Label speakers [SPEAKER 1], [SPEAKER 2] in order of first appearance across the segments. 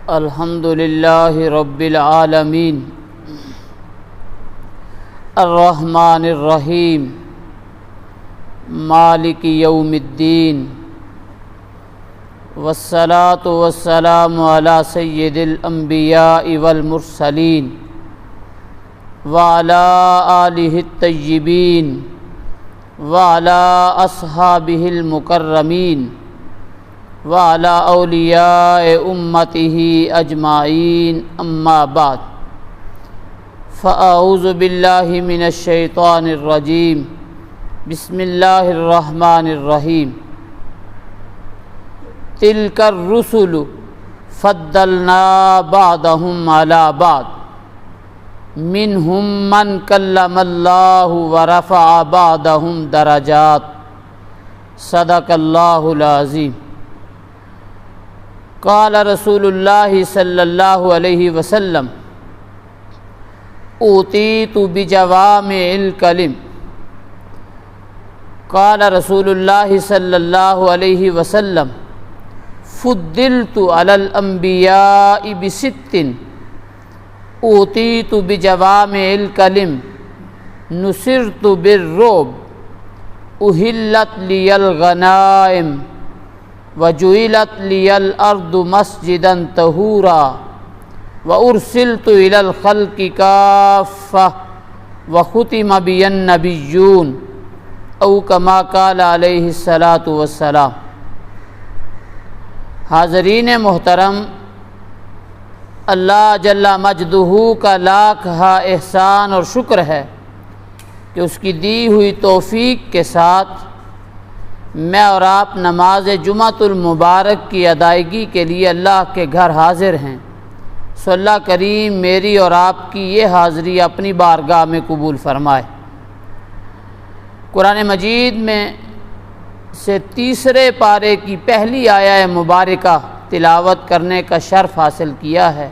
[SPEAKER 1] الحمد للہ رب العالمین الرحمن الرحیم مالک یوم الدین والصلاة والسلام علی سید الانبیاء والمرسلین وعلی آلہ الطیبین وعلی اصحابہ المکرمین وعلی اولیاء امتہ اجمعین اما بعد فاعوذ باللہ من الشیطان الرجیم بسم اللہ الرحمن الرحیم تلک الرسل فضلنا بعضهم علی بعض منہم من کلم اللہ ورفع بعضهم درجات صدق اللہ العظیم۔ قال رسول اللہ صلی اللہ علیہ وسلم اوتیت بجوامع الکلم۔ قال رسول اللہ صلی اللہ علیہ وسلم فضلت علی الانبیاء بست اوتیت بجوامع الکلم نصرت بالرعب احلت لی الغنائم وجعلت لی الارض مسجدا طہورا وارسلت الی الخلق کافۃ وختم بی النبیون او کما قال علیہ الصلاۃ والسلام۔ حاضرین محترم، اللہ جل مجدہ کا لاکھ احسان اور شکر ہے کہ اس کی دی ہوئی توفیق کے ساتھ میں اور آپ نماز جمعۃ المبارک کی ادائیگی کے لیے اللہ کے گھر حاضر ہیں۔ سو اللہ کریم میری اور آپ کی یہ حاضری اپنی بارگاہ میں قبول فرمائے۔ قرآن مجید میں سے تیسرے پارے کی پہلی آیہ مبارکہ تلاوت کرنے کا شرف حاصل کیا ہے۔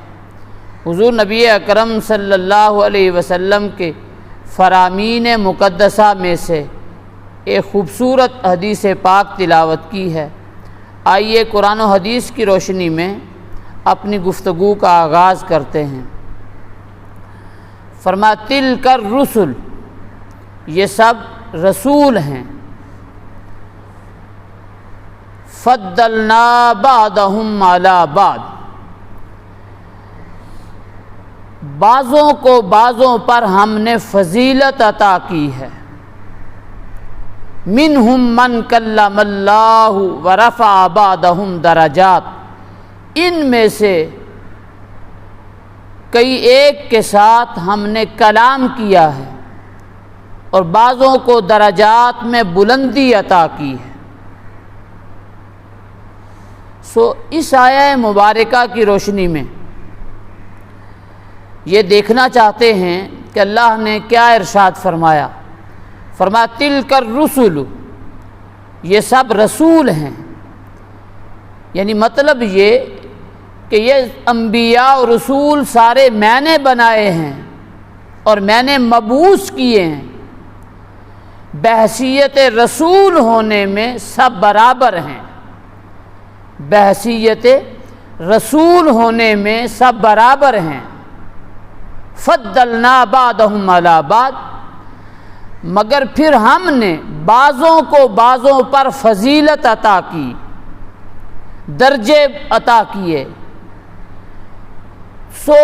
[SPEAKER 1] حضور نبی اکرم صلی اللہ علیہ وسلم کے فرامین مقدسہ میں سے ایک خوبصورت حدیث پاک تلاوت کی ہے۔ آئیے قرآن و حدیث کی روشنی میں اپنی گفتگو کا آغاز کرتے ہیں۔ فرمایا تلک الرسل، یہ سب رسول ہیں، فضلنا بعضهم علی بعض، بعضوں کو بعضوں پر ہم نے فضیلت عطا کی ہے۔ منہم من کلم اللہ ورفع بعضهم درجات، ان میں سے کئی ایک کے ساتھ ہم نے کلام کیا ہے اور بعضوں کو درجات میں بلندی عطا کی ہے۔ سو اس آیہ مبارکہ کی روشنی میں یہ دیکھنا چاہتے ہیں کہ اللہ نے کیا ارشاد فرمایا۔ فرمایا تلک الرسل، یہ سب رسول ہیں، یعنی مطلب یہ کہ یہ انبیاء اور رسول سارے میں نے بنائے ہیں اور میں نے مبعوث کیے ہیں، بحیثیت رسول ہونے میں سب برابر ہیں، بحیثیت رسول ہونے میں سب برابر ہیں۔ فضلنا بعضهم علی بعض، مگر پھر ہم نے بعضوں کو بعضوں پر فضیلت عطا کی، درجے عطا کیے۔ سو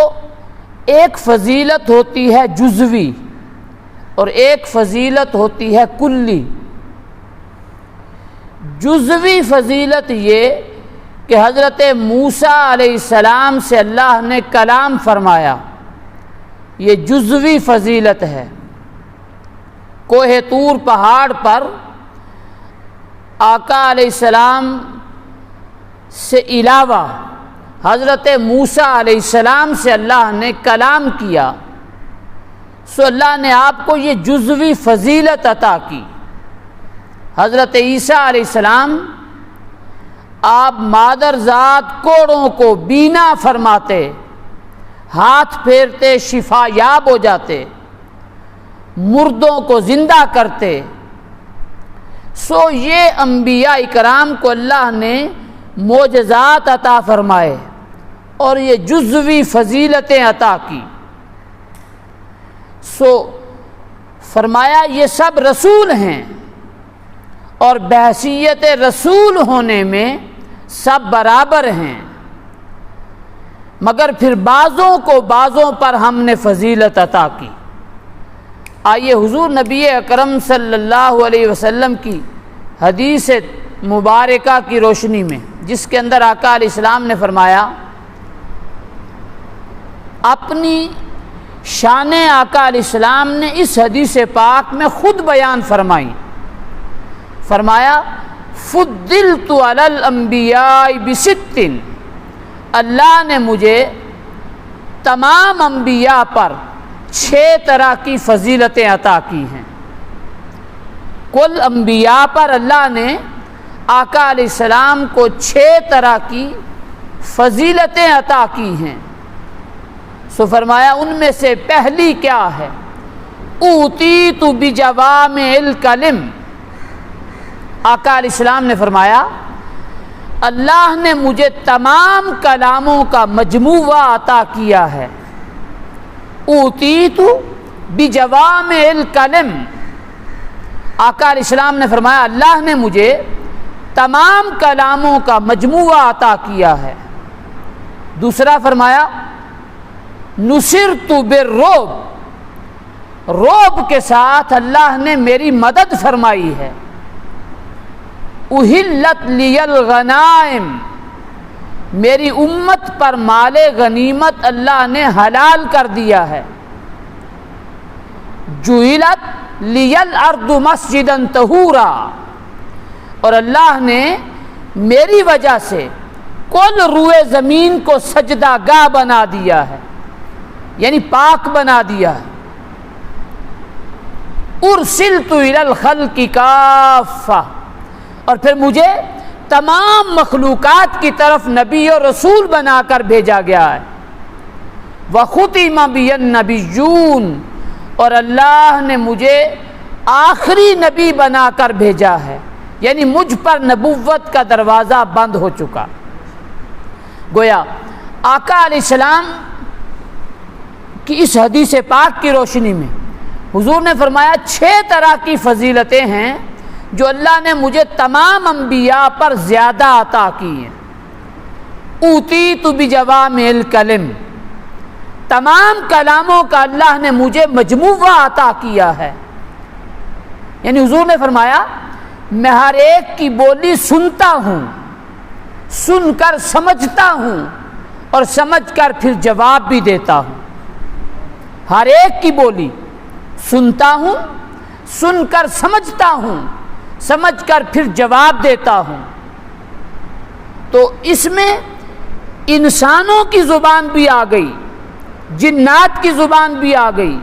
[SPEAKER 1] ایک فضیلت ہوتی ہے جزوی اور ایک فضیلت ہوتی ہے کلی۔ جزوی فضیلت یہ کہ حضرت موسیٰ علیہ السلام سے اللہ نے کلام فرمایا، یہ جزوی فضیلت ہے۔ کوہ طور پہاڑ پر آقا علیہ السلام سے علاوہ حضرت موسیٰ علیہ السلام سے اللہ نے کلام کیا، سو اللہ نے آپ کو یہ جزوی فضیلت عطا کی۔ حضرت عیسیٰ علیہ السلام آپ مادر ذات کوڑوں کو بینا فرماتے، ہاتھ پھیرتے شفا یاب ہو جاتے، مردوں کو زندہ کرتے۔ سو یہ انبیاء کرام کو اللہ نے معجزات عطا فرمائے اور یہ جزوی فضیلتیں عطا کی۔ سو فرمایا یہ سب رسول ہیں اور بحیثیت رسول ہونے میں سب برابر ہیں، مگر پھر بعضوں کو بعضوں پر ہم نے فضیلت عطا کی۔ آئیے حضور نبی اکرم صلی اللہ علیہ وسلم کی حدیث مبارکہ کی روشنی میں، جس کے اندر آقا علیہ السلام نے فرمایا، اپنی شان آقا علیہ السلام نے اس حدیث پاک میں خود بیان فرمائی۔ فرمایا فضلت علی الانبیاء بست، اللہ نے مجھے تمام انبیاء پر 6 طرح کی فضیلتیں عطا کی ہیں۔ کل انبیاء پر اللہ نے آقا علیہ السلام کو 6 طرح کی فضیلتیں عطا کی ہیں۔ سو فرمایا ان میں سے پہلی کیا ہے؟ اوتیت بجوامع الکلم، آقا علیہ السلام نے فرمایا اللہ نے مجھے تمام کلاموں کا مجموعہ عطا کیا ہے۔ اوتیت بجوامع الکلم، آقا علیہ السلام نے فرمایا اللہ نے مجھے تمام کلاموں کا مجموعہ عطا کیا ہے۔ دوسرا فرمایا نصرت بالرعب، رعب کے ساتھ اللہ نے میری مدد فرمائی ہے۔ احلت لی الغنائم، میری امت پر مال غنیمت اللہ نے حلال کر دیا ہے۔ جعلت لی الارض مسجدا طہورا، اور اللہ نے میری وجہ سے کل روئے زمین کو سجدہ گاہ بنا دیا ہے، یعنی پاک بنا دیا ہے۔ ارسلت الی الخلق کافہ، اور پھر مجھے تمام مخلوقات کی طرف نبی اور رسول بنا کر بھیجا گیا ہے۔ وختم بی النبیون، اور اللہ نے مجھے آخری نبی بنا کر بھیجا ہے، یعنی مجھ پر نبوت کا دروازہ بند ہو چکا۔ گویا آقا علیہ السلام کی اس حدیث پاک کی روشنی میں حضور نے فرمایا 6 طرح کی فضیلتیں ہیں جو اللہ نے مجھے تمام انبیاء پر زیادہ عطا کی ہیں۔ اوتیت بجوامع الکلم، تمام کلاموں کا اللہ نے مجھے مجموعہ عطا کیا ہے، یعنی حضور نے فرمایا میں ہر ایک کی بولی سنتا ہوں، سن کر سمجھتا ہوں اور سمجھ کر پھر جواب بھی دیتا ہوں۔ ہر ایک کی بولی سنتا ہوں، سن کر سمجھتا ہوں، سمجھ کر پھر جواب دیتا ہوں۔ تو اس میں انسانوں کی زبان بھی آ گئی، جنات کی زبان بھی آ گئی،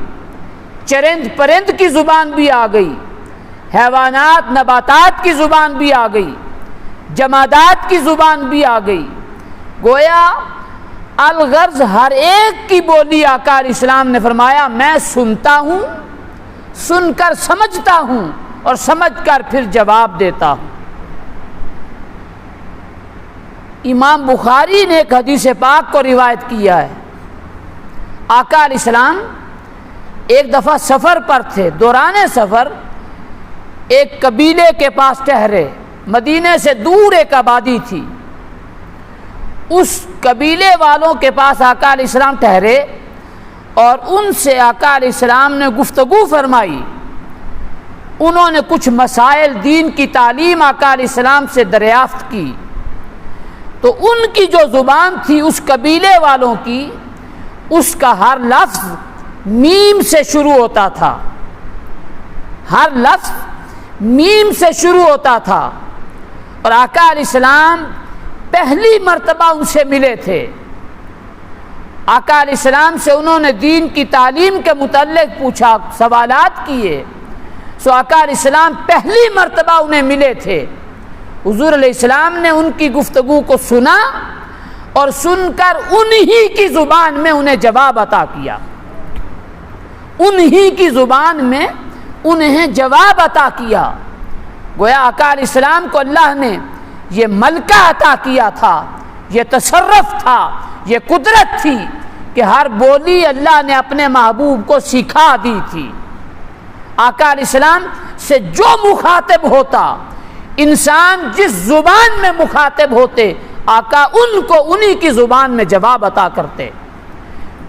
[SPEAKER 1] چرند پرند کی زبان بھی آ گئی، حیوانات نباتات کی زبان بھی آ گئی، جمادات کی زبان بھی آ گئی۔ گویا الغرض ہر ایک کی بولی آقا علیہ السلام نے فرمایا میں سنتا ہوں، سن کر سمجھتا ہوں اور سمجھ کر پھر جواب دیتا ہوں۔ امام بخاری نے ایک حدیث پاک کو روایت کیا ہے، آقا علیہ السلام ایک دفعہ سفر پر تھے، دوران سفر ایک قبیلے کے پاس ٹھہرے، مدینے سے دور ایک آبادی تھی، اس قبیلے والوں کے پاس آقا علیہ السلام ٹھہرے اور ان سے آقا علیہ السلام نے گفتگو فرمائی۔ انہوں نے کچھ مسائل دین کی تعلیم آقا علیہ السلام سے دریافت کی، تو ان کی جو زبان تھی اس قبیلے والوں کی، اس کا ہر لفظ میم سے شروع ہوتا تھا، ہر لفظ میم سے شروع ہوتا تھا۔ اور آقا علیہ السلام پہلی مرتبہ ان سے ملے تھے، آقا علیہ السلام سے انہوں نے دین کی تعلیم کے متعلق پوچھا، سوالات کیے۔ سو آقا علیہ السلام پہلی مرتبہ انہیں ملے تھے، حضور علیہ السلام نے ان کی گفتگو کو سنا اور سن کر انہی کی زبان میں انہیں جواب عطا کیا، انہی کی زبان میں انہیں جواب عطا کیا۔ گویا آقا علیہ السلام کو اللہ نے یہ ملکہ عطا کیا تھا، یہ تصرف تھا، یہ قدرت تھی کہ ہر بولی اللہ نے اپنے محبوب کو سکھا دی تھی۔ آقا علیہ السلام سے جو مخاطب ہوتا، انسان جس زبان میں مخاطب ہوتے، آقا ان کو انہی کی زبان میں جواب عطا کرتے۔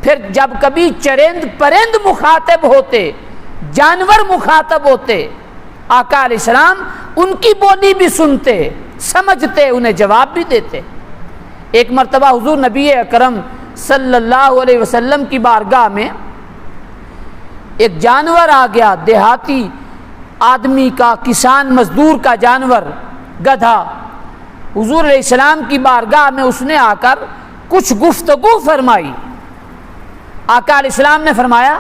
[SPEAKER 1] پھر جب کبھی چرند پرند مخاطب ہوتے، جانور مخاطب ہوتے، آقا علیہ السلام ان کی بولی بھی سنتے، سمجھتے، انہیں جواب بھی دیتے۔ ایک مرتبہ حضور نبی اکرم صلی اللہ علیہ وسلم کی بارگاہ میں ایک جانور آ گیا، دیہاتی آدمی کا، کسان مزدور کا جانور، گدھا۔ حضور علیہ السلام کی بارگاہ میں اس نے آ کر کچھ گفتگو فرمائی۔ آقا علیہ السلام نے فرمایا،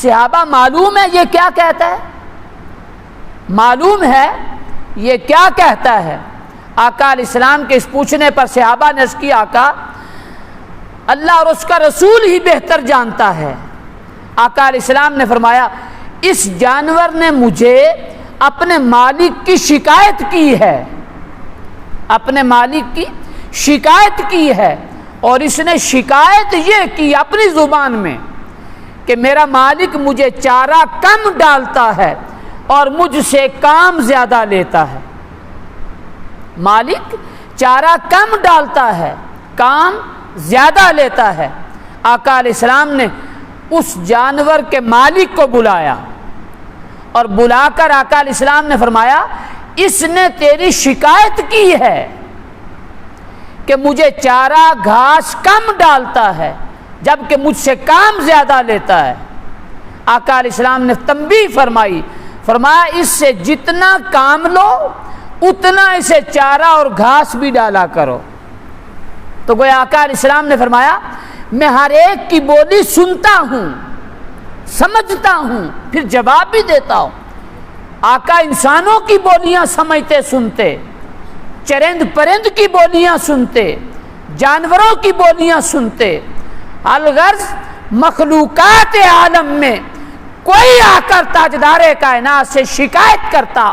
[SPEAKER 1] صحابہ معلوم ہے یہ کیا کہتا ہے؟ معلوم ہے یہ کیا کہتا ہے؟ آقا علیہ السلام کے اس پوچھنے پر صحابہ نے عرض کی، آقا اللہ اور اس کا رسول ہی بہتر جانتا ہے۔ آقا علیہ السلام نے فرمایا، اس جانور نے مجھے اپنے مالک کی شکایت کی ہے، اپنے مالک کی شکایت کی ہے، اور اس نے شکایت یہ کی اپنی زبان میں کہ میرا مالک مجھے چارہ کم ڈالتا ہے اور مجھ سے کام زیادہ لیتا ہے۔ مالک چارہ کم ڈالتا ہے، کام زیادہ لیتا ہے۔ آقا علیہ السلام نے اس جانور کے مالک کو بلایا اور بلا کر آقا علیہ السلام نے فرمایا، اس نے تیری شکایت کی ہے کہ مجھے چارہ گھاس کم ڈالتا ہے جبکہ مجھ سے کام زیادہ لیتا ہے۔ آقا علیہ السلام نے تنبیہ فرمائی، فرمایا اس سے جتنا کام لو اتنا اسے چارہ اور گھاس بھی ڈالا کرو۔ تو گویا آقا علیہ السلام نے فرمایا، میں ہر ایک کی بولی سنتا ہوں، سمجھتا ہوں، پھر جواب بھی دیتا ہوں۔ آقا انسانوں کی بولیاں سمجھتے سنتے، چرند پرند کی بولیاں سنتے، جانوروں کی بولیاں سنتے۔ الغرض مخلوقات عالم میں کوئی آ کر تاجدار کائنات سے شکایت کرتا،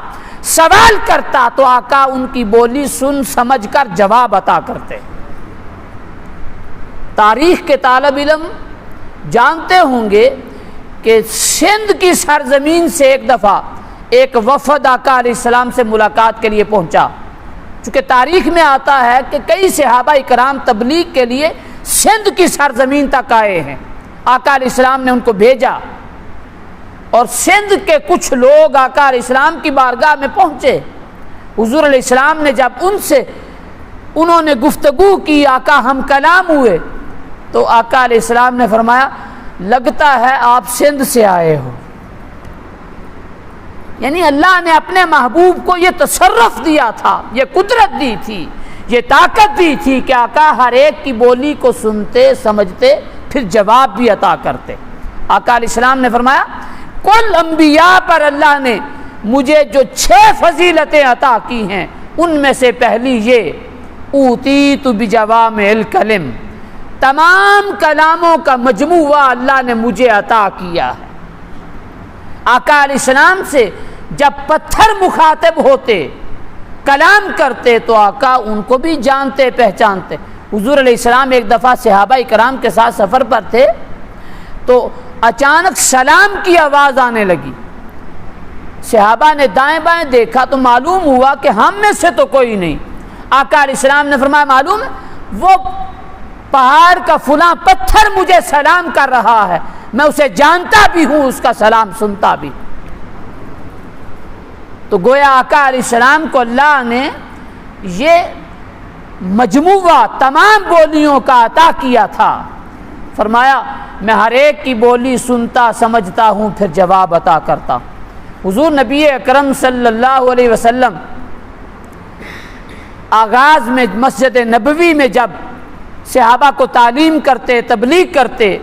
[SPEAKER 1] سوال کرتا، تو آقا ان کی بولی سن سمجھ کر جواب عطا کرتے۔ تاریخ کے طالب علم جانتے ہوں گے کہ سندھ کی سرزمین سے ایک دفعہ ایک وفد آقا علیہ السلام سے ملاقات کے لیے پہنچا۔ چونکہ تاریخ میں آتا ہے کہ کئی صحابہ کرام تبلیغ کے لیے سندھ کی سرزمین تک آئے ہیں، آقا علیہ السلام نے ان کو بھیجا، اور سندھ کے کچھ لوگ آقا علیہ السلام کی بارگاہ میں پہنچے۔ حضور علیہ السلام نے جب انہوں نے گفتگو کی، آقا ہم کلام ہوئے، تو آقا علیہ السلام نے فرمایا، لگتا ہے آپ سندھ سے آئے ہو۔ یعنی اللہ نے اپنے محبوب کو یہ تصرف دیا تھا، یہ قدرت دی تھی، یہ طاقت دی تھی کہ آقا ہر ایک کی بولی کو سنتے، سمجھتے، پھر جواب بھی عطا کرتے۔ آقا علیہ السلام نے فرمایا، کل انبیاء پر اللہ نے مجھے جو 6 فضیلتیں عطا کی ہیں، ان میں سے پہلی یہ، اوتیت بجوامع الکلم، تمام کلاموں کا مجموعہ اللہ نے مجھے عطا کیا ہے۔ آقا علیہ السلام سے جب پتھر مخاطب ہوتے، کلام کرتے، تو آقا ان کو بھی جانتے پہچانتے۔ حضور علیہ السلام ایک دفعہ صحابہ کرام کے ساتھ سفر پر تھے، تو اچانک سلام کی آواز آنے لگی۔ صحابہ نے دائیں بائیں دیکھا تو معلوم ہوا کہ ہم میں سے تو کوئی نہیں۔ آقا علیہ السلام نے فرمایا، معلوم ہے وہ پہاڑ کا فلاں پتھر مجھے سلام کر رہا ہے، میں اسے جانتا بھی ہوں، اس کا سلام سنتا بھی۔ تو گویا آقا علیہ السلام کو اللہ نے یہ مجموعہ تمام بولیوں کا عطا کیا تھا۔ فرمایا میں ہر ایک کی بولی سنتا، سمجھتا ہوں، پھر جواب عطا کرتا ہوں۔ حضور نبی اکرم صلی اللہ علیہ وسلم آغاز میں مسجد نبوی میں جب صحابہ کو تعلیم کرتے، تبلیغ کرتے،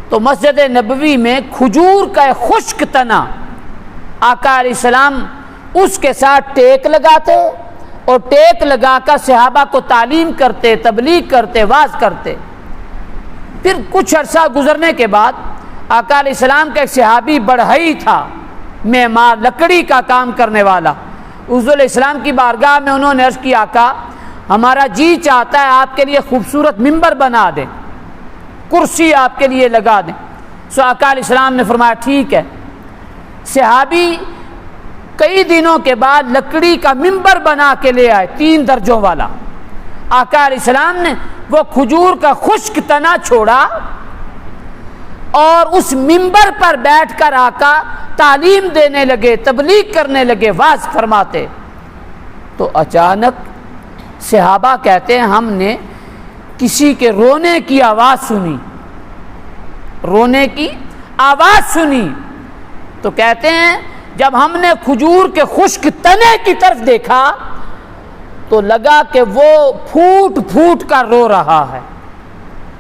[SPEAKER 1] تو مسجد نبوی میں کھجور کا ایک خشک تنا آقا علیہ السلام اس کے ساتھ ٹیک لگاتے اور ٹیک لگا کر صحابہ کو تعلیم کرتے، تبلیغ کرتے، واعظ کرتے۔ پھر کچھ عرصہ گزرنے کے بعد آقا علیہ السلام کا ایک صحابی بڑھئی تھا، معمار، لکڑی کا کام کرنے والا۔ حضور علیہ السلام کی بارگاہ میں انہوں نے عرض کی، آقا ہمارا جی چاہتا ہے آپ کے لیے خوبصورت ممبر بنا دیں، کرسی آپ کے لیے لگا دیں۔ سو آقا علیہ السلام نے فرمایا ٹھیک ہے۔ صحابی کئی دنوں کے بعد لکڑی کا ممبر بنا کے لے آئے، 3 درجوں والا۔ آقا علیہ السلام نے وہ کھجور کا خشک تنا چھوڑا اور اس ممبر پر بیٹھ کر آقا تعلیم دینے لگے، تبلیغ کرنے لگے، واعظ فرماتے۔ تو اچانک صحابہ کہتے ہیں ہم نے کسی کے رونے کی آواز سنی، رونے کی آواز سنی۔ تو کہتے ہیں جب ہم نے کھجور کے خشک تنے کی طرف دیکھا تو لگا کہ وہ پھوٹ پھوٹ کر رو رہا ہے،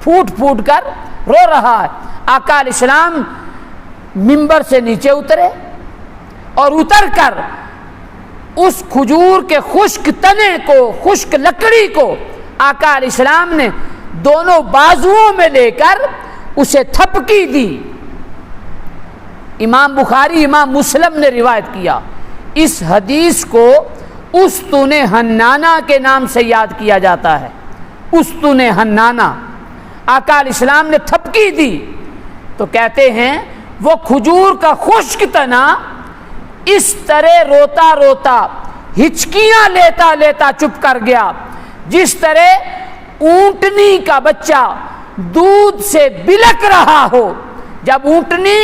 [SPEAKER 1] پھوٹ پھوٹ کر رو رہا ہے۔ آقا علیہ السلام ممبر سے نیچے اترے اور اتر کر اس کھجور کے خشک تنے کو، خشک لکڑی کو آقا علیہ السلام نے دونوں بازوؤں میں لے کر اسے تھپکی دی۔ امام بخاری، امام مسلم نے روایت کیا۔ اس حدیث کو استون حنانہ کے نام سے یاد کیا جاتا ہے، استون حنانہ۔ آقا علیہ السلام نے تھپکی دی تو کہتے ہیں وہ کھجور کا خشک تنا اس طرح روتا روتا، ہچکیاں لیتا لیتا چپ کر گیا، جس طرح اونٹنی کا بچہ دودھ سے بلک رہا ہو۔ جب اونٹنی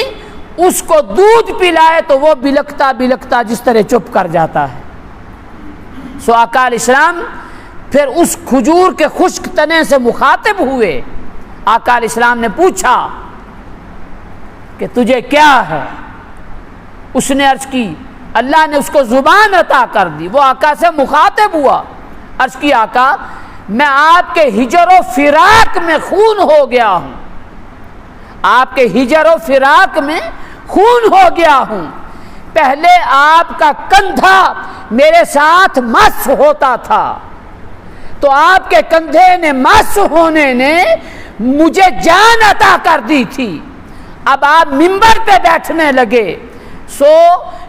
[SPEAKER 1] اس کو دودھ پلائے تو وہ بلکتا بلکتا جس طرح چپ کر جاتا ہے۔ سو آقا علیہ السلام پھر اس کھجور کے خشک تنے سے مخاطب ہوئے۔ آقا علیہ السلام نے پوچھا کہ تجھے کیا ہے؟ اس نے عرض کی، اللہ نے اس کو زبان عطا کر دی، وہ آقا سے مخاطب ہوا۔ عرض کی آقا میں آپ کے ہجر و فراق میں خون ہو گیا ہوں، آپ کے ہجر و فراق میں خون ہو گیا ہوں۔ پہلے آپ کا کندھا میرے ساتھ مس ہوتا تھا تو آپ کے کندھے نے مس ہونے نے مجھے جان عطا کر دی تھی، اب آپ ممبر پہ بیٹھنے لگے سو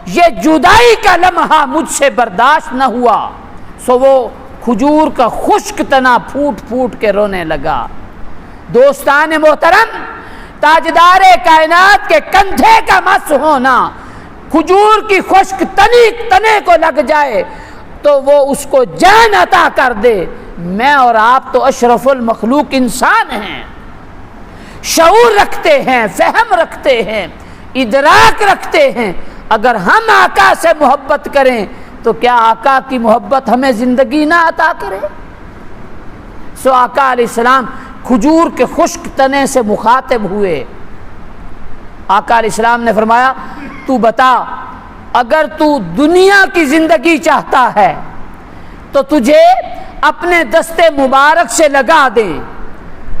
[SPEAKER 1] یہ جدائی کا لمحہ مجھ سے برداشت نہ ہوا، سو وہ کھجور کا خشک تنا پھوٹ پھوٹ کے رونے لگا۔ دوستان محترم، تاجدار کائنات کے کندھے کا مس ہونا کھجور کی خشک تنے کو لگ جائے تو وہ اس کو جان عطا کر دے۔ میں اور آپ تو اشرف المخلوق انسان ہیں، شعور رکھتے ہیں، فہم رکھتے ہیں، ادراک رکھتے ہیں۔ اگر ہم آقا سے محبت کریں تو کیا آقا کی محبت ہمیں زندگی نہ عطا کرے؟ سو آقا علیہ السلام کھجور کے خشک تنے سے مخاطب ہوئے۔ آقا علیہ السلام نے فرمایا تو بتا، اگر تو دنیا کی زندگی چاہتا ہے تو تجھے اپنے دستے مبارک سے لگا دیں،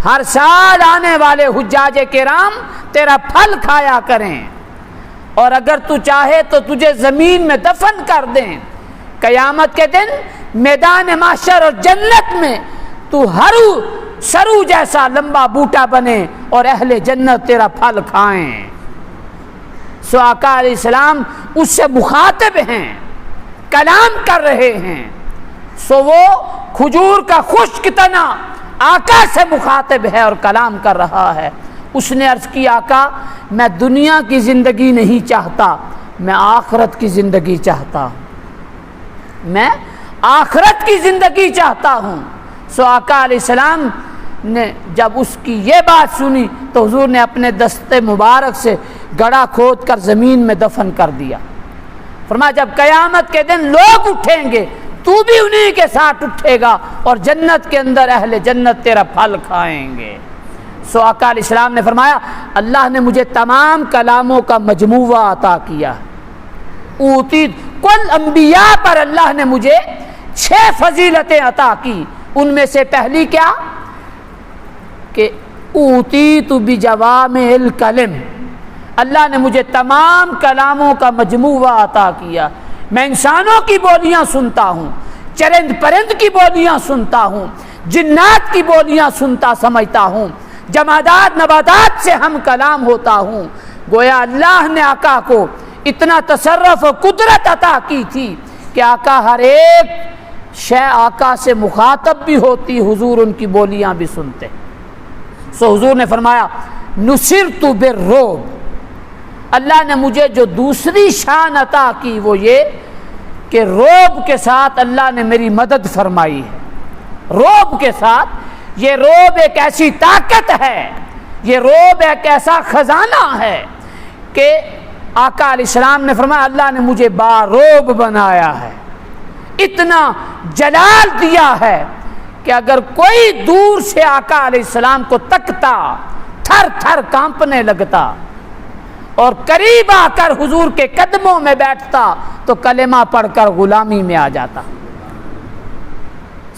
[SPEAKER 1] ہر سال آنے والے حجاج کرام تیرا پھل کھایا کریں، اور اگر تو چاہے تو تجھے زمین میں دفن کر دیں، قیامت کے دن میدان محشر اور جنت میں تو ہرو سرو جیسا لمبا بوٹا بنے اور اہل جنت تیرا پھل کھائیں۔ سو آقا علیہ السلام اس سے مخاطب ہیں، کلام کر رہے ہیں۔ سو وہ کھجور کا خشک تنا آقا سے مخاطب ہے اور کلام کر رہا ہے۔ اس نے عرض کی آقا میں دنیا کی زندگی نہیں چاہتا، میں آخرت کی زندگی چاہتا ہوں، میں آخرت کی زندگی چاہتا ہوں۔ سو آقا علیہ السلام نے جب اس کی یہ بات سنی تو حضور نے اپنے دستے مبارک سے گڑھا کھود کر زمین میں دفن کر دیا۔ فرمایا جب قیامت کے دن لوگ اٹھیں گے تو بھی انہی کے ساتھ اٹھے گا اور جنت کے اندر اہل جنت تیرا پھل کھائیں گے۔ سو آقا علیہ السلام نے فرمایا اللہ نے مجھے تمام کلاموں کا مجموعہ عطا کیا، اوتیت کل انبیاء پر اللہ نے مجھے 6 فضیلتیں عطا کی۔ ان میں سے پہلی کیا کہ اوتیت بجوامع الکلم، اللہ نے مجھے تمام کلاموں کا مجموعہ عطا کیا۔ میں انسانوں کی بولیاں سنتا ہوں، چرند پرند کی بولیاں سنتا ہوں، جنات کی بولیاں سنتا سمجھتا ہوں، جمادات نباتات سے ہم کلام ہوتا ہوں۔ گویا اللہ نے آقا کو اتنا تصرف و قدرت عطا کی تھی کہ آقا ہر ایک شے آقا سے مخاطب بھی ہوتی، حضور ان کی بولیاں بھی سنتے۔ سو حضور نے فرمایا نصرت بالرعب، اللہ نے مجھے جو دوسری شان عطا کی وہ یہ کہ رعب کے ساتھ اللہ نے میری مدد فرمائی ہے۔ رعب کے ساتھ، یہ رعب ایک ایسی طاقت ہے، یہ رعب ایک ایسا خزانہ ہے کہ آقا علیہ السلام نے فرمایا اللہ نے مجھے بارعب بنایا ہے، اتنا جلال دیا ہے کہ اگر کوئی دور سے آقا علیہ السلام کو تکتا تھر تھر کانپنے لگتا، اور قریب آ کر حضور کے قدموں میں بیٹھتا تو کلمہ پڑھ کر غلامی میں آ جاتا۔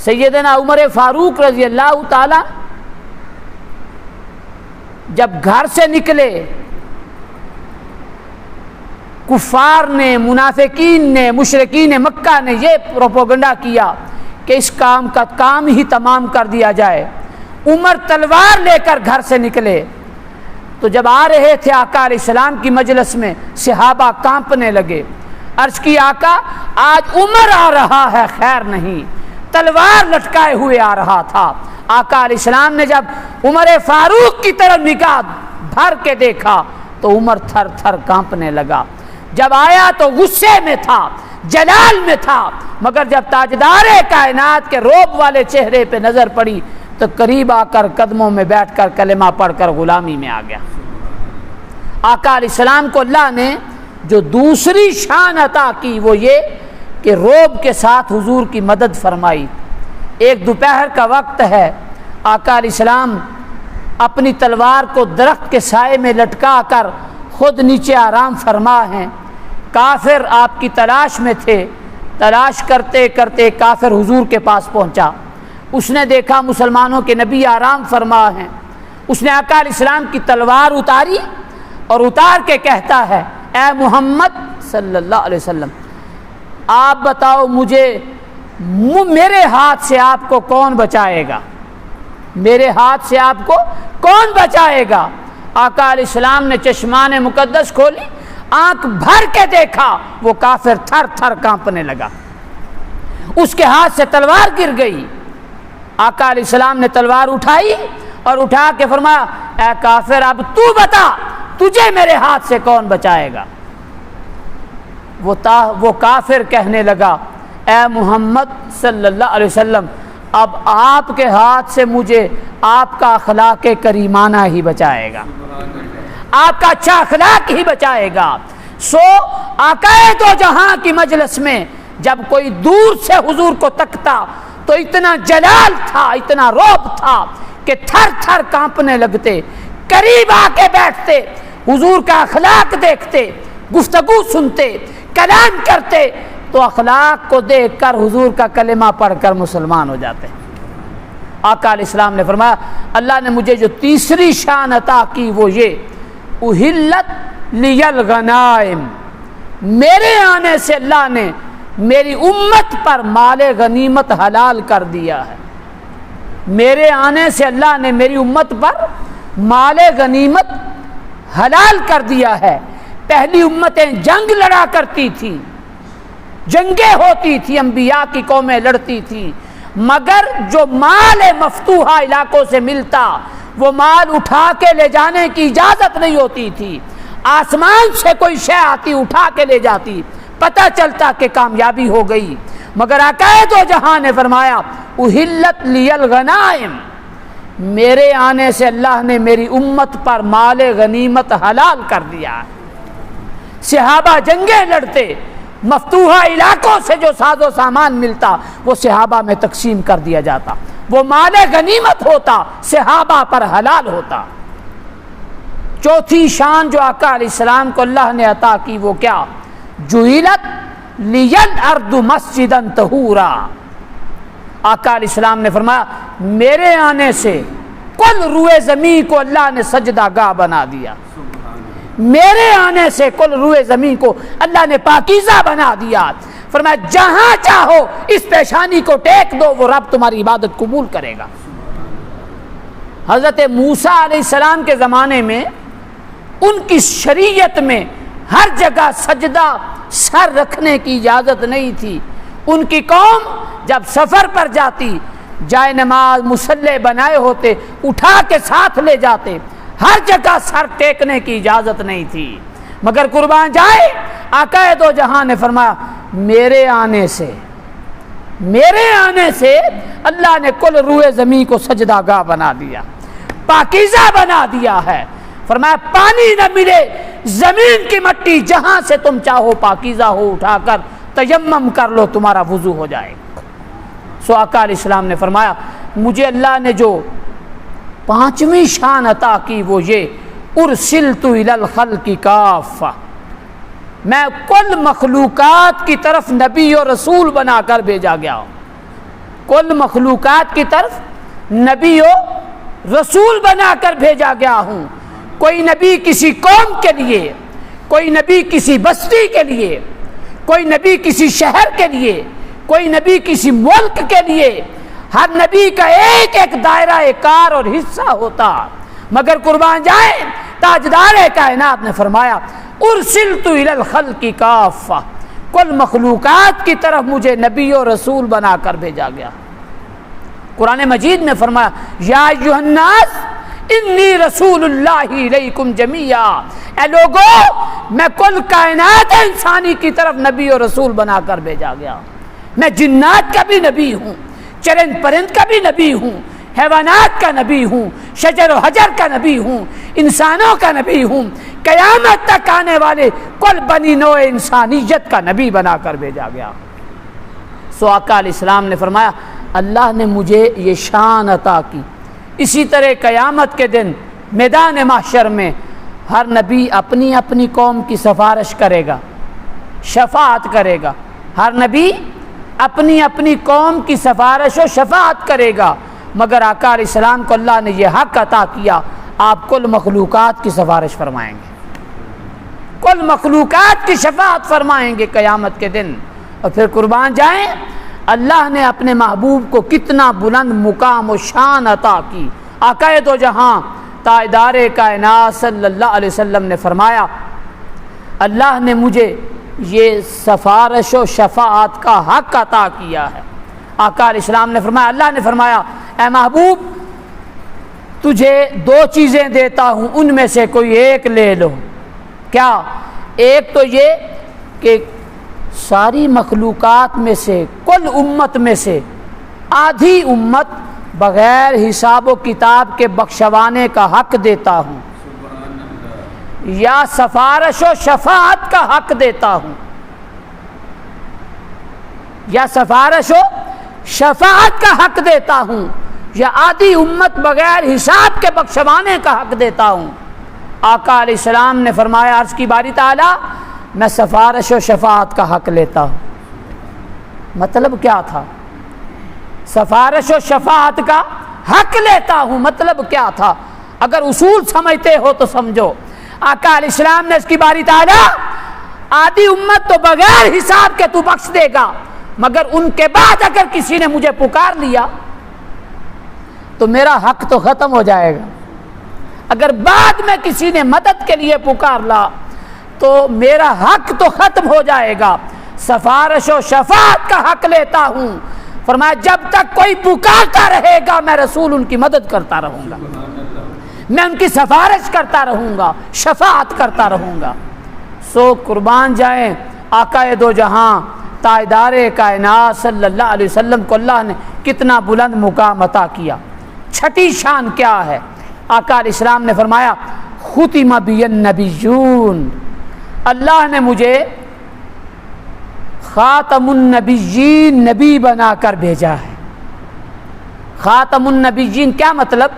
[SPEAKER 1] سیدنا عمر فاروق رضی اللہ تعالی جب گھر سے نکلے، کفار نے، منافقین نے، مشرکین مکہ نے یہ پروپیگنڈا کیا کہ اس کام کا کام ہی تمام کر دیا جائے۔ عمر تلوار لے کر گھر سے نکلے تو جب آ رہے تھے آقا علیہ السلام کی مجلس میں، صحابہ کانپنے لگے۔ عرض کی آقا آج عمر آ رہا ہے، خیر نہیں، تلوار لٹکائے ہوئے آ رہا تھا۔ آقا علیہ السلام نے جب عمر فاروق کی طرف نگاہ بھر کے دیکھا تو عمر تھر تھر کانپنے لگا۔ جب آیا تو غصے میں تھا، جلال میں تھا، مگر جب تاجدار کائنات کے رعب والے چہرے پہ نظر پڑی تو قریب آ کر قدموں میں بیٹھ کر کلمہ پڑھ کر غلامی میں آ گیا۔ آقا علیہ السلام کو اللہ نے جو دوسری شان عطا کی وہ یہ کہ رعب کے ساتھ حضور کی مدد فرمائی۔ ایک دوپہر کا وقت ہے، آقا علیہ السلام اپنی تلوار کو درخت کے سائے میں لٹکا کر خود نیچے آرام فرما ہیں۔ کافر آپ کی تلاش میں تھے، تلاش کرتے کرتے کافر حضور کے پاس پہنچا۔ اس نے دیکھا مسلمانوں کے نبی آرام فرما ہیں، اس نے آقا علیہ السلام کی تلوار اتاری اور اتار کے کہتا ہے اے محمد صلی اللہ علیہ وسلم، آپ بتاؤ مجھے میرے ہاتھ سے آپ کو کون بچائے گا، میرے ہاتھ سے آپ کو کون بچائے گا؟ آقا علیہ السلام نے چشمان مقدس کھولی، آنکھ بھر کے دیکھا، وہ کافر تھر تھر کانپنے لگا، اس کے ہاتھ سے تلوار گر گئی۔ آقا علیہ السلام نے تلوار اٹھائی اور اٹھا کے فرمایا اے کافر اب تو بتا تجھے میرے ہاتھ سے کون بچائے گا؟ وہ کافر کہنے لگا اے محمد صلی اللہ علیہ وسلم اب آپ کے ہاتھ سے مجھے آپ کا اخلاق کریمانہ ہی بچائے گا، آپ کا اچھا اخلاق ہی بچائے گا۔ سو آقا دو جہاں کی مجلس میں جب کوئی دور سے حضور کو تکتا تو اتنا جلال تھا، اتنا رعب تھا کہ تھر تھر کانپنے لگتے، قریب آ کے بیٹھتے، حضور کا اخلاق دیکھتے، گفتگو سنتے، کلام کرتے تو اخلاق کو دیکھ کر حضور کا کلمہ پڑھ کر مسلمان ہو جاتے۔ آقا علیہ السلام نے فرمایا اللہ نے مجھے جو تیسری شان عطا کی وہ یہ احلت لی الغنائم، میرے آنے سے اللہ نے میری امت پر مال غنیمت حلال کر دیا ہے، میرے آنے سے اللہ نے میری امت پر مال غنیمت حلال کر دیا ہے۔ پہلی امتیں جنگ لڑا کرتی تھی، جنگیں ہوتی تھی، انبیاء کی قومیں لڑتی تھی، مگر جو مال مفتوحہ علاقوں سے ملتا وہ مال اٹھا کے لے جانے کی اجازت نہیں ہوتی تھی، آسمان سے کوئی شے آتی اٹھا کے لے جاتی، پتہ چلتا کہ کامیابی ہو گئی، مگر آقا دو جہاں نے فرمایا احلت لی الغنائم، میرے آنے سے اللہ نے میری امت پر مال غنیمت حلال کر دیا ہے۔ صحابہ جنگیں لڑتے، مفتوحہ علاقوں سے جو ساز و سامان ملتا وہ صحابہ میں تقسیم کر دیا جاتا، وہ مال غنیمت ہوتا، صحابہ پر حلال ہوتا۔ چوتھی شان جو آقا علیہ السلام کو اللہ نے عطا کی وہ کیا؟ جعلت لی الارض مسجدا طہورا، آقا علیہ السلام نے فرمایا میرے آنے سے کل روئے زمین کو اللہ نے سجدہ گاہ بنا دیا، میرے آنے سے کل روئے زمین کو اللہ نے پاکیزہ بنا دیا، فرمایا جہاں چاہو اس پیشانی کو ٹیک دو، وہ رب تمہاری عبادت قبول کرے گا۔ حضرت موسیٰ علیہ السلام کے زمانے میں ان کی شریعت میں ہر جگہ سجدہ سر رکھنے کی اجازت نہیں تھی۔ ان کی قوم جب سفر پر جاتی جائے نماز مصلے بنائے ہوتے اٹھا کے ساتھ لے جاتے، ہر جگہ سر ٹیکنے کی اجازت نہیں تھی، مگر قربان جائے آقا دو جہاں نے فرمایا میرے آنے سے اللہ نے کل روئے زمین کو سجدہ گاہ بنا دیا، پاکیزہ بنا دیا ہے۔ فرمایا پانی نہ ملے، زمین کی مٹی جہاں سے تم چاہو پاکیزہ ہو اٹھا کر تیمم کر لو، تمہارا وضو ہو جائے گا۔ سو آقا علیہ السلام نے فرمایا مجھے اللہ نے جو 5ویں شان عطا کی وہ یہ ارسلت الی الخلق کافہ، میں کل مخلوقات کی طرف نبی اور رسول بنا کر بھیجا گیا ہوں، کل مخلوقات کی طرف نبی اور رسول بنا کر بھیجا گیا ہوں۔ کوئی نبی کسی قوم کے لیے، کوئی نبی کسی بستی کے لیے، کوئی نبی کسی شہر کے لیے، کوئی نبی کسی ملک کے لیے، ہر نبی کا ایک ایک دائرہ کار اور حصہ ہوتا، مگر قربان جائے تاجدار کائنات نے فرمایا ارسلت الی الخلق کافہ، کل مخلوقات کی طرف مجھے نبی اور رسول بنا کر بھیجا گیا۔ قرآن مجید میں فرمایا یا ایھا الناس انی رسول اللہ الیکم جمیعا، اے لوگو میں کل کائنات انسانی کی طرف نبی اور رسول بنا کر بھیجا گیا، میں جنات کا بھی نبی ہوں، چرند پرند کا بھی نبی ہوں، حیوانات کا نبی ہوں، شجر و حجر کا نبی ہوں، انسانوں کا نبی ہوں، قیامت تک آنے والے کل بنی نوع انسانیت کا نبی بنا کر بھیجا گیا۔ سو آقا علیہ السلام نے فرمایا اللہ نے مجھے یہ شان عطا کی۔ اسی طرح قیامت کے دن میدان محشر میں ہر نبی اپنی اپنی قوم کی سفارش کرے گا، شفاعت کرے گا، ہر نبی اپنی اپنی قوم کی سفارش و شفاعت کرے گا، مگر آقا علیہ السلام کو اللہ نے یہ حق عطا کیا آپ کل مخلوقات کی سفارش فرمائیں گے، کل مخلوقات کی شفاعت فرمائیں گے قیامت کے دن۔ اور پھر قربان جائیں اللہ نے اپنے محبوب کو کتنا بلند مقام و شان عطا کی۔ آقا دو جہاں تاجدار کائنات صلی اللہ علیہ وسلم نے فرمایا اللہ نے مجھے یہ سفارش و شفاعت کا حق عطا کیا ہے۔ آقا علیہ السلام نے فرمایا اللہ نے فرمایا اے محبوب تجھے 2 چیزیں دیتا ہوں، ان میں سے کوئی ایک لے لو۔ کیا؟ ایک تو یہ کہ ساری مخلوقات میں سے کل امت میں سے آدھی امت بغیر حساب و کتاب کے بخشوانے کا حق دیتا ہوں، یا سفارش و شفاعت کا حق دیتا ہوں، یا سفارش و شفاعت کا حق دیتا ہوں، یا آدھی امت بغیر حساب کے بخشوانے کا حق دیتا ہوں۔ آقا علیہ السلام نے فرمایا عرض کی باری تعالی میں سفارش و شفاعت کا حق لیتا ہوں۔ مطلب کیا تھا؟ سفارش و شفاعت کا حق لیتا ہوں مطلب کیا تھا؟ اگر اصول سمجھتے ہو تو سمجھو۔ آقا علیہ السلام نے اس کی باری تعالی آدھی امت تو بغیر حساب کے تو بخش دے گا، مگر ان کے بعد اگر کسی نے مجھے پکار لیا تو میرا حق تو ختم ہو جائے گا۔ اگر بعد میں کسی نے مدد کے لیے پکار لا تو میرا حق تو ختم ہو جائے گا۔ سفارش و شفاعت کا حق لیتا ہوں، فرمایا جب تک کوئی پکارتا رہے گا میں رسول ان کی مدد کرتا رہوں گا، میں ان کی سفارش کرتا رہوں گا، شفاعت کرتا رہوں گا۔ سو قربان جائیں آقا دو جہاں تاجدار کائنات صلی اللہ علیہ وسلم کو اللہ نے کتنا بلند مقام عطا کیا۔ چھٹی شان کیا ہے؟ آقا علیہ السلام نے فرمایا ختم بی النبیون، اللہ نے مجھے خاتم النبیین نبی بنا کر بھیجا ہے۔ خاتم النبیین کیا مطلب؟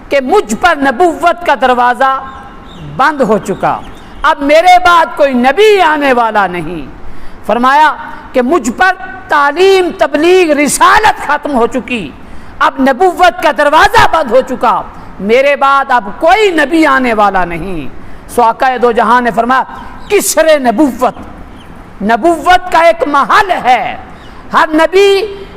[SPEAKER 1] کہ مجھ پر نبوت کا دروازہ بند ہو چکا، اب میرے بعد کوئی نبی آنے والا نہیں۔ فرمایا کہ مجھ پر تعلیم تبلیغ رسالت ختم ہو چکی، اب نبوت کا دروازہ بند ہو چکا، میرے بعد اب کوئی نبی آنے والا نہیں۔ سو آقا دو جہاں نے فرمایا کسر نبوت نبوت کا ایک محل ہے، ہر نبی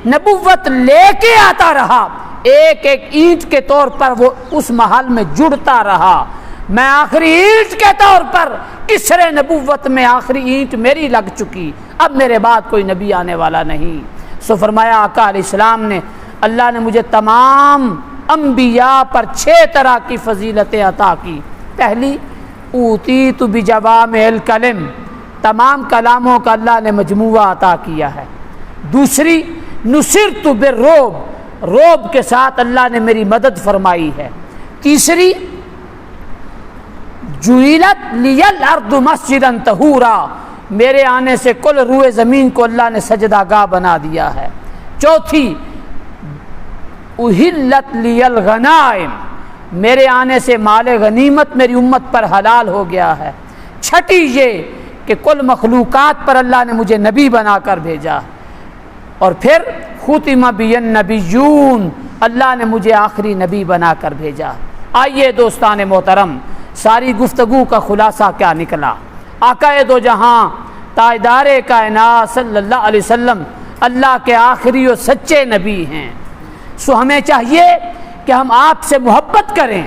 [SPEAKER 1] نبوت لے کے آتا رہا، ایک ایک اینٹ کے طور پر وہ اس محل میں جڑتا رہا۔ میں آخری اینٹ کے طور پر کسرے نبوت میں آخری اینٹ میری لگ چکی، اب میرے بعد کوئی نبی آنے والا نہیں۔ سو فرمایا آقا علیہ السلام نے، اللہ نے مجھے تمام انبیاء پر 6 طرح کی فضیلتیں عطا کی۔ پہلی، اوتیت بجوامع الکلم، تمام کلاموں کا اللہ نے مجموعہ عطا کیا ہے۔ دوسری، نصرت بالرعب، رعب کے ساتھ اللہ نے میری مدد فرمائی ہے۔ تیسری، جعلت لی الارض مسجدا طہورا، میرے آنے سے کل روئے زمین کو اللہ نے سجدہ گاہ بنا دیا ہے۔ چوتھی، احلت لی الغنائم، میرے آنے سے مال غنیمت میری امت پر حلال ہو گیا ہے۔ چھٹی یہ کہ کل مخلوقات پر اللہ نے مجھے نبی بنا کر بھیجا۔ اور پھر ختم بی النبیون، اللہ نے مجھے آخری نبی بنا کر بھیجا۔ آئیے دوستان محترم، ساری گفتگو کا خلاصہ کیا نکلا؟ آقا دو جہاں تاجدار کائنات صلی اللہ علیہ وسلم اللہ کے آخری و سچے نبی ہیں۔ سو ہمیں چاہیے کہ ہم آپ سے محبت کریں،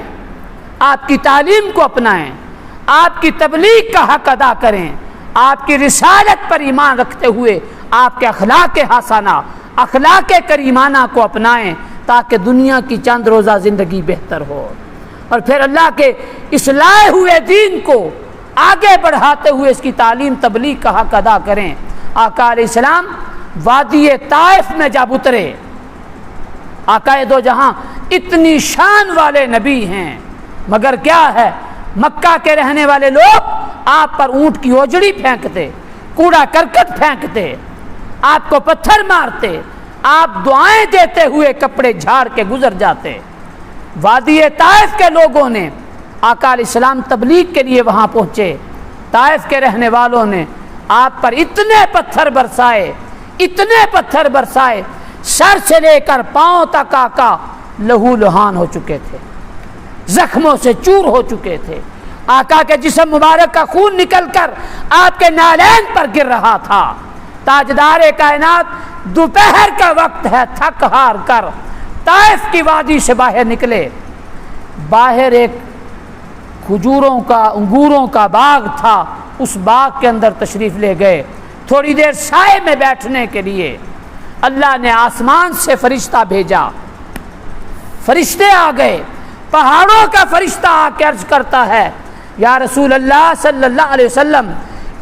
[SPEAKER 1] آپ کی تعلیم کو اپنائیں، آپ کی تبلیغ کا حق ادا کریں، آپ کی رسالت پر ایمان رکھتے ہوئے آپ کے اخلاق حسنہ، اخلاق کریمانہ کو اپنائیں تاکہ دنیا کی چند روزہ زندگی بہتر ہو، اور پھر اللہ کے اصلاح ہوئے دین کو آگے بڑھاتے ہوئے اس کی تعلیم تبلیغ کا حق ادا کریں۔ آقا علیہ السلام وادی طائف میں جب اترے، آقا دو جہاں اتنی شان والے نبی ہیں، مگر کیا ہے، مکہ کے رہنے والے لوگ آپ پر اونٹ کی اوجڑی پھینکتے، کوڑا کرکٹ پھینکتے، آپ کو پتھر مارتے، آپ دعائیں دیتے ہوئے کپڑے جھاڑ کے گزر جاتے۔ وادی طائف کے لوگوں نے، آقا علیہ السلام تبلیغ کے لیے وہاں پہنچے، طائف کے رہنے والوں نے آپ پر اتنے پتھر برسائے، اتنے پتھر برسائے، سر سے لے کر پاؤں تک آقا لہو لہان ہو چکے تھے، زخموں سے چور ہو چکے تھے۔ آقا کے جسم مبارک کا خون نکل کر آپ کے نالین پر گر رہا تھا۔ تاجدار کائنات دوپہر کا وقت ہے، تھک ہار کر طائف کی وادی سے باہر نکلے۔ باہر ایک کھجوروں کا، انگوروں کا باغ تھا، اس باغ کے اندر تشریف لے گئے تھوڑی دیر سائے میں بیٹھنے کے لیے۔ اللہ نے آسمان سے فرشتہ بھیجا، فرشتے آ گئے، پہاڑوں کا فرشتہ آ کے عرض کرتا ہے، یا رسول اللہ صلی اللہ علیہ وسلم،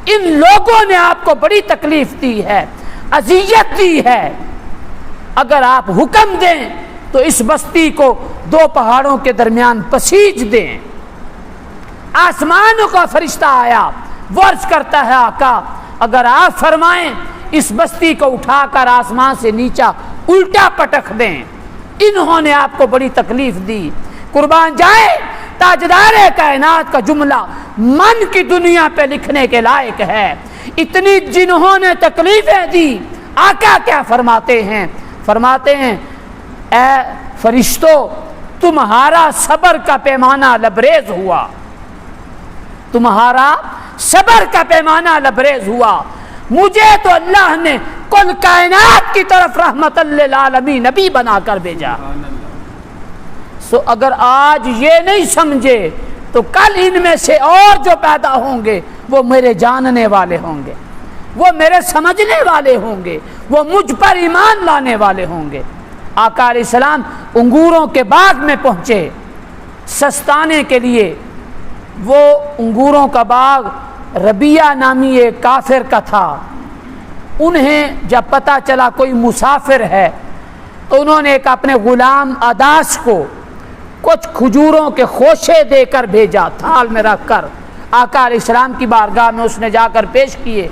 [SPEAKER 1] ان لوگوں نے آپ کو بڑی تکلیف دی ہے، اذیت دی ہے، اگر آپ حکم دیں تو اس بستی کو 2 پہاڑوں کے درمیان پسیج دیں۔ آسمانوں کا فرشتہ آیا، وہ عرض کرتا ہے، آقا اگر آپ فرمائیں اس بستی کو اٹھا کر آسمان سے نیچا الٹا پٹک دیں، انہوں نے آپ کو بڑی تکلیف دی۔ قربان جائے، تاجدار کائنات کا جملہ من کی دنیا پہ لکھنے کے لائق ہے۔ اتنی جنہوں نے تکلیفیں دی، آقا کیا فرماتے ہیں؟ فرماتے ہیں، اے فرشتوں، تمہارا صبر کا پیمانہ لبریز ہوا، تمہارا صبر کا پیمانہ لبریز ہوا۔ مجھے تو اللہ نے کل کائنات کی طرف رحمت للعالمین نبی بنا کر بھیجا۔ سو اگر آج یہ نہیں سمجھے تو کل ان میں سے اور جو پیدا ہوں گے وہ میرے جاننے والے ہوں گے، وہ میرے سمجھنے والے ہوں گے، وہ مجھ پر ایمان لانے والے ہوں گے۔ آقا علیہ السلام انگوروں کے باغ میں پہنچے سستانے کے لیے۔ وہ انگوروں کا باغ ربیہ نامی ایک کافر کا تھا۔ انہیں جب پتہ چلا کوئی مسافر ہے تو انہوں نے ایک اپنے غلام اداس کو کچھ کھجوروں کے خوشے دے کر بھیجا، تھال میں رکھ کر آقا علیہ السلام کی بارگاہ میں اس نے جا کر پیش کیے۔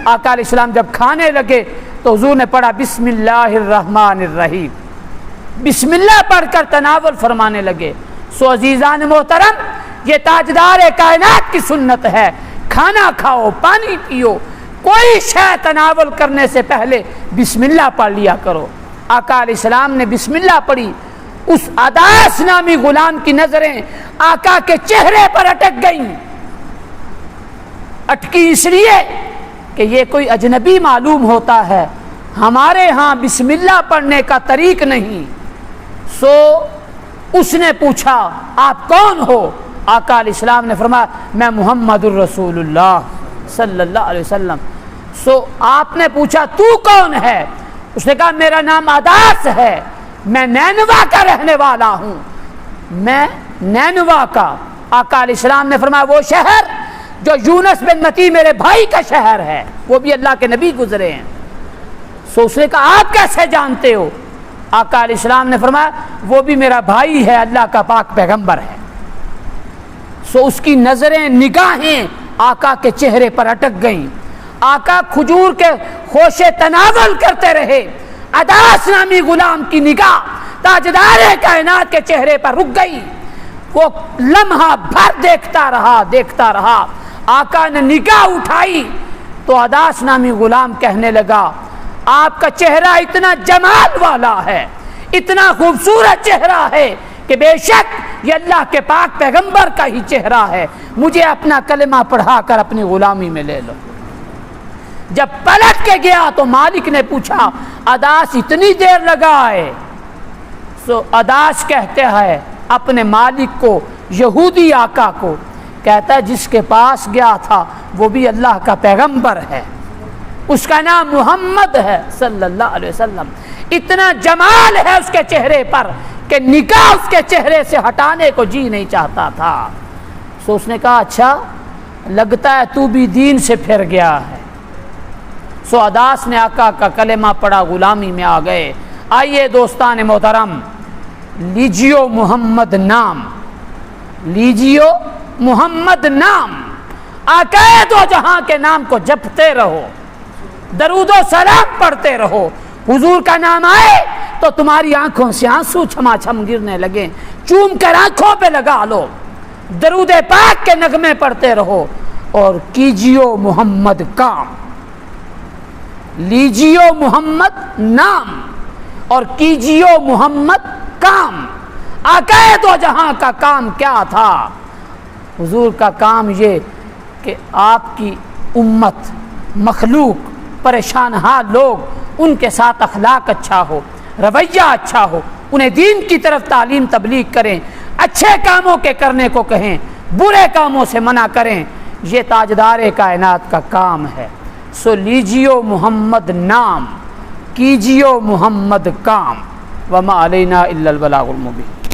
[SPEAKER 1] آقا علیہ السلام جب کھانے لگے تو حضور نے پڑھا بسم اللہ الرحمن الرحیم، بسم اللہ پڑھ کر تناول فرمانے لگے۔ سو عزیزان محترم، یہ تاجدار کائنات کی سنت ہے، کھانا کھاؤ، پانی پیو، کوئی شے تناول کرنے سے پہلے بسم اللہ پڑھ لیا کرو۔ آقا علیہ السلام نے بسم اللہ پڑھی، اس اداس نامی غلام کی نظریں آقا کے چہرے پر اٹک گئیں۔ اٹکی اس لیے کہ یہ کوئی اجنبی معلوم ہوتا ہے، ہمارے ہاں بسم اللہ پڑھنے کا طریق نہیں۔ سو اس نے پوچھا آپ کون ہو؟ آقا علیہ السلام نے فرمایا میں محمد الرسول اللہ صلی اللہ علیہ وسلم۔ سو آپ نے پوچھا تو کون ہے؟ اس نے کہا میرا نام عداس ہے، میں نینوا کا رہنے والا ہوں، میں نینوا کا۔ آقا علیہ السلام نے فرمایا وہ شہر جو یونس بن متی میرے بھائی کا شہر ہے، وہ بھی اللہ کے نبی گزرے ہیں۔ سو اس نے کہا آپ کیسے جانتے ہو؟ آقا علیہ السلام نے فرمایا وہ بھی میرا بھائی ہے، اللہ کا پاک پیغمبر ہے۔ سو اس کی نظریں نگاہیں آقا کے چہرے پر اٹک گئیں۔ آقا کھجور کے خوشے تناول کرتے رہے، عداس نامی غلام کی نگاہ تاجدار کائنات کے چہرے پر رک گئی۔ وہ لمحہ بھر دیکھتا رہا۔ آقا نے نگاہ اٹھائی تو عداس نامی غلام کہنے لگا آپ کا چہرہ اتنا جمال والا ہے، اتنا خوبصورت چہرہ ہے کہ بے شک یہ اللہ کے پاک پیغمبر کا ہی چہرہ ہے، مجھے اپنا کلمہ پڑھا کر اپنی غلامی میں لے لو۔ جب پلٹ کے گیا تو مالک نے پوچھا عداس اتنی دیر لگا ہے؟ سو عداس کہتے ہیں اپنے مالک کو، یہودی آقا کو، کہتا ہے جس کے پاس گیا تھا وہ بھی اللہ کا پیغمبر ہے، اس کا نام محمد ہے صلی اللہ علیہ وسلم۔ اتنا جمال ہے اس کے چہرے پر کہ نگاہ اس کے چہرے سے ہٹانے کو جی نہیں چاہتا تھا۔ سو اس نے کہا اچھا لگتا ہے تو بھی دین سے پھر گیا ہے۔ سو عداس نے آقا کا کلمہ پڑھا، غلامی میں آ گئے۔ آئیے دوستان محترم، لیجیو محمد نام، لیجیو محمد نام، آقا دو جہاں کے نام کو جپتے رہو، درود و سلام پڑھتے رہو۔ حضور کا نام آئے تو تمہاری آنکھوں سے آنسو چھما چھم گرنے لگے، چوم کر آنکھوں پہ لگا لو، درود پاک کے نغمے پڑھتے رہو اور کیجیو محمد کام، لیجیو محمد نام اور کیجیو محمد کام۔ آقا دو جہاں کا کام کیا تھا؟ حضور کا کام یہ کہ آپ کی امت، مخلوق، پریشان حال لوگ، ان کے ساتھ اخلاق اچھا ہو، رویہ اچھا ہو، انہیں دین کی طرف تعلیم تبلیغ کریں، اچھے کاموں کے کرنے کو کہیں، برے کاموں سے منع کریں۔ یہ تاجدار کائنات کا کام ہے۔ سو لیجیو محمد نام، کیجیو محمد کام، وما علینا الا البلاغ المبین۔